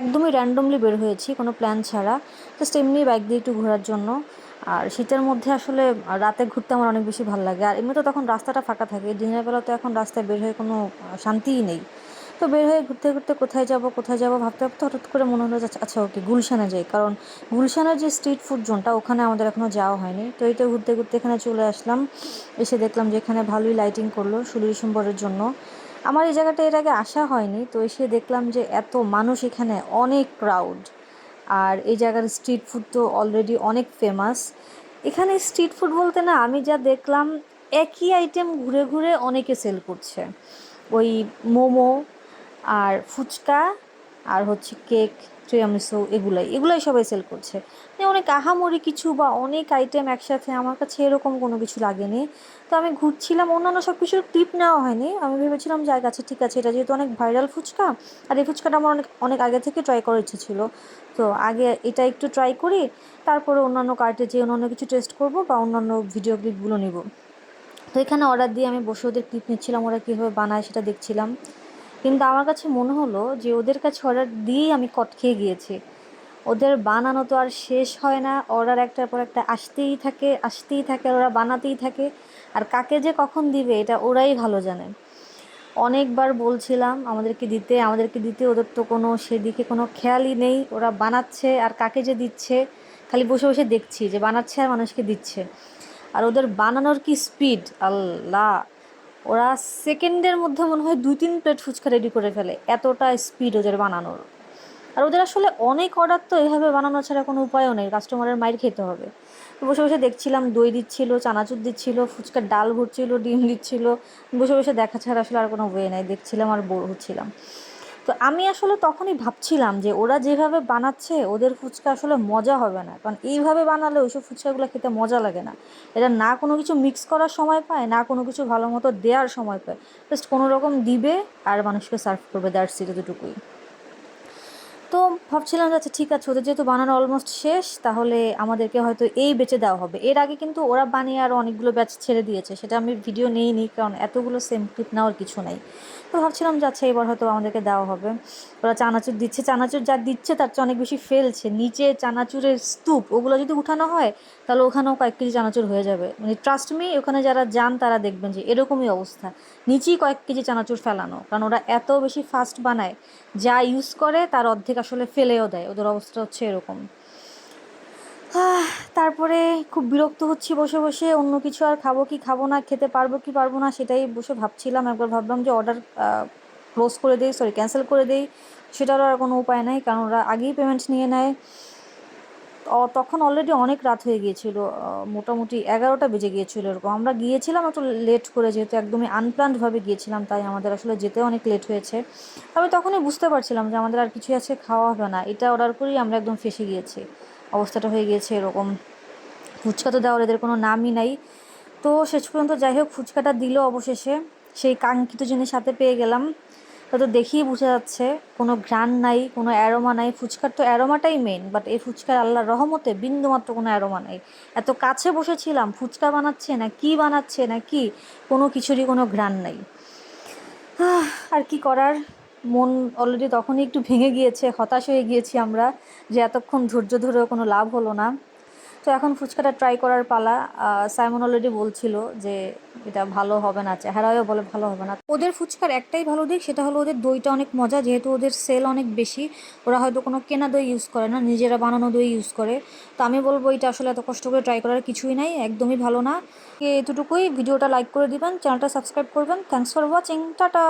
একদমই র্যান্ডমলি বের হয়েছি, কোনো প্ল্যান ছাড়া। জাস্ট এমনি বাইক দিয়ে একটু ঘোরার জন্য। আর শীতের মধ্যে আসলে রাতে ঘুরতে আমার অনেক বেশি ভালো লাগে। আর এমনি তো তখন রাস্তাটা ফাঁকা থাকে, দিনের বেলা তো এখন রাস্তায় বের হয়ে কোনো শান্তিই নেই। তো বের হয়ে ঘুরতে ঘুরতে কোথায় যাব ভাবতে ভাবতে হঠাৎ করে মনে হলো যে আচ্ছা ওকে গুলশানে যাই, কারণ গুলশানের যে স্ট্রিট ফুড জোনটা ওখানে আমাদের এখনও যাওয়া হয়নি। তো এই তো ঘুরতে ঘুরতে এখানে চলে আসলাম। এসে দেখলাম যে এখানে ভালোই লাইটিং করলো 16 ডিসেম্বরের জন্য। আমার এই জায়গাটা এর আগে আসা হয়নি, তো এসে দেখলাম যে এত মানুষ, এখানে অনেক ক্রাউড। আর এই জায়গার স্ট্রিট ফুড তো অলরেডি অনেক ফেমাস। এখানে স্ট্রিট ফুড বলতে না, আমি যা দেখলাম একই আইটেম ঘুরে ঘুরে অনেকে সেল করছে। ওই মোমো আর ফুচকা আর হচ্ছে কেক, টিরামিসু, এগুলাই সবাই সেল করছে। মানে অনেক আহামরি কিছু বা অনেক আইটেম একসাথে আমার কাছে এরকম কোনো কিছু লাগেনি। তো আমি ঘুরছিলাম, অন্যান্য সব কিছুর টিপ নেওয়া হয়নি। আমি ভেবেছিলাম যে আচ্ছা ঠিক আছে, এটা যেহেতু অনেক ভাইরাল ফুচকা, আর এই ফুচকাটা আমার অনেক অনেক আগে থেকে ট্রাই করার ইচ্ছে ছিল, তো আগে এটা একটু ট্রাই করি, তারপরে অন্যান্য কার্টে যেয়ে অন্যান্য কিছু টেস্ট করব বা অন্যান্য ভিডিও ক্লিপগুলো নিব। তো এখানে অর্ডার দিয়ে আমি বসে ওদের ক্লিপ নিচ্ছিলাম, ওরা কীভাবে বানায় সেটা দেখছিলাম। কিন্তু আমার কাছে মনে হলো যে ওদের কাছে অর্ডার দিয়েই আমি কট খেয়ে গিয়েছি। ওদের বানানো তো আর শেষ হয় না, অর্ডার একটার পর একটা আসতেই থাকে, আর ওরা বানাতেই থাকে। আর কাকে যে কখন দিবে এটা ওরাই ভালো জানে। অনেকবার বলছিলাম আমাদেরকে দিতে, ওদের তো কোনো সেদিকে কোনো খেয়ালই নেই। ওরা বানাচ্ছে আর কাকে যে দিচ্ছে, খালি বসে বসে দেখছি যে বানাচ্ছে আর মানুষকে দিচ্ছে। আর ওদের বানানোর কি স্পিড, আল্লাহ! ওরা সেকেন্ডের মধ্যে মনে হয় 2-3 প্লেট ফুচকা রেডি করে ফেলে, এতটা স্পিড ওদের বানানোর। আর ওদের আসলে অনেক অর্ডার, তো এভাবে বানানো ছাড়া কোনো উপায়ও নেই, কাস্টমারের মাইর খেতে হবে। তো বসে বসে দেখছিলাম, দই দিচ্ছিল, চানাচুর দিচ্ছিল, ফুচকার ডাল ভরছিল, ডিম দিচ্ছিল। বসে বসে দেখা ছাড়া আসলে আর কোনো ওয়ে নাই, দেখছিলাম আর বোর হচ্ছিলাম। তো আমি আসলে তখনই ভাবছিলাম যে ওরা যেভাবে বানাচ্ছে ওদের ফুচকা আসলে মজা হবে না, কারণ এইভাবে বানালে ওইসব ফুচকাগুলো খেতে মজা লাগে না। এটা না কোনো কিছু মিক্স করার সময় পায়, না কোনো কিছু ভালো মতো দেওয়ার সময় পায়। জাস্ট কোনো রকম দিবে আর মানুষকে সার্ভ করবে, দ্যাটস ইট, এতটুকুই। তো ভাবছিলাম যে আচ্ছা ঠিক আছে, ওদের যেহেতু বানানো অলমোস্ট শেষ, তাহলে আমাদেরকে হয়তো এই বেচে দেওয়া হবে। এর আগে কিন্তু ওরা বানিয়ে আরও অনেকগুলো ব্যাচ ছেড়ে দিয়েছে, সেটা আমি ভিডিও নিইনি, কারণ এতগুলো সেম ক্লিপ নেওয়ার কিছু নাই। তো ভাবছিলাম যে আচ্ছা এবার হয়তো আমাদেরকে দেওয়া হবে। ওরা চানাচুর দিচ্ছে, চানাচুর যা দিচ্ছে তার চেয়ে অনেক বেশি ফেলছে নিচে। চানাচুরের স্তূপ ওগুলো যদি উঠানো হয় তাহলে ওখানেও কয়েক কেজি চানাচুর হয়ে যাবে। মানে ট্রাস্ট মি, ওখানে যারা যান তারা দেখবেন যে এরকমই অবস্থা, নিচেই কয়েক কেজি চানাচুর ফেলানো, কারণ ওরা এত বেশি ফাস্ট বানায়। যা ইউজ করে তার অর্ধেক আসলে ফেলেও দেয়, ওদের অবস্থা হচ্ছে এরকম। তারপরে খুব বিরক্ত হচ্ছি বসে বসে, অন্য কিছু আর খাবো কি খাবো না, খেতে পারবো কি পারবো না সেটাই বসে ভাবছিলাম। একবার ভাবলাম যে অর্ডার ক্যান্সেল করে দেই, সেটারও আর কোনো উপায় নাই, কারণ ওরা আগেই পেমেন্ট নিয়ে নেয়। তখন অলরেডি অনেক রাত হয়ে গিয়েছিল, মোটামুটি 11টা বেজে গিয়েছিল এরকম। আমরা গিয়েছিলাম একটু লেট করে, যেহেতু একদমই আনপ্ল্যান্ডভাবে গিয়েছিলাম, তাই আমাদের আসলে যেতে অনেক লেট হয়েছে। আমি তখনই বুঝতে পারছিলাম যে আমাদের আর কিছু আছে, খাওয়া হবে না। এটা অর্ডার করেই আমরা একদম ফেঁসে গিয়েছি, অবস্থাটা হয়ে গিয়েছে এরকম। ফুচকা তো দেওয়ার এদের কোনো নামই নাই। তো শেষ পর্যন্ত যাই হোক ফুচকাটা দিল অবশেষে, সেই কাঙ্ক্ষিত জিনিস হাতে পেয়ে গেলাম। তো দেখেই বোঝা যাচ্ছে কোনো ঘ্রাণ নাই, কোনো অ্যারোমা নাই। ফুচকার তো অ্যারোমাটাই মেন, বাট এই ফুচকার আল্লাহর রহমতে বিন্দুমাত্র কোনো অ্যারোমা নাই। এত কাছে বসেছিলাম, ফুচকা বানাচ্ছে না কি বানাচ্ছে না কি, কোনো কিছুরই কোনো ঘ্রাণ নাই। আর কি করার, মন অলরেডি তখনই একটু ভেঙে গিয়েছে, হতাশ হয়ে গিয়েছি আমরা, যে এতক্ষণ ধৈর্য ধরেও কোনো লাভ হলো না। তো এখন ফুচকাটা ট্রাই করার পালা। সাইমন অলরেডি বলছিল যে এটা ভালো হবে না, চেহারাও বলে ভালো হবে না। ওদের ফুচকার একটাই ভালো দিক, সেটা হলো ওদের দইটা অনেক মজা, যেহেতু ওদের সেল অনেক বেশি। ওরা হয়তো কোনো কেনা দই ইউজ করে না, নিজেরা বানানো দই ইউজ করে। তো আমি বলবো এটা আসলে এত কষ্ট করে ট্রাই করার কিছুই নাই, একদমই ভালো না। এতটুকুই, ভিডিওটা লাইক করে দিবেন, চ্যানেলটা সাবস্ক্রাইব করবেন। Thanks for watching, tata.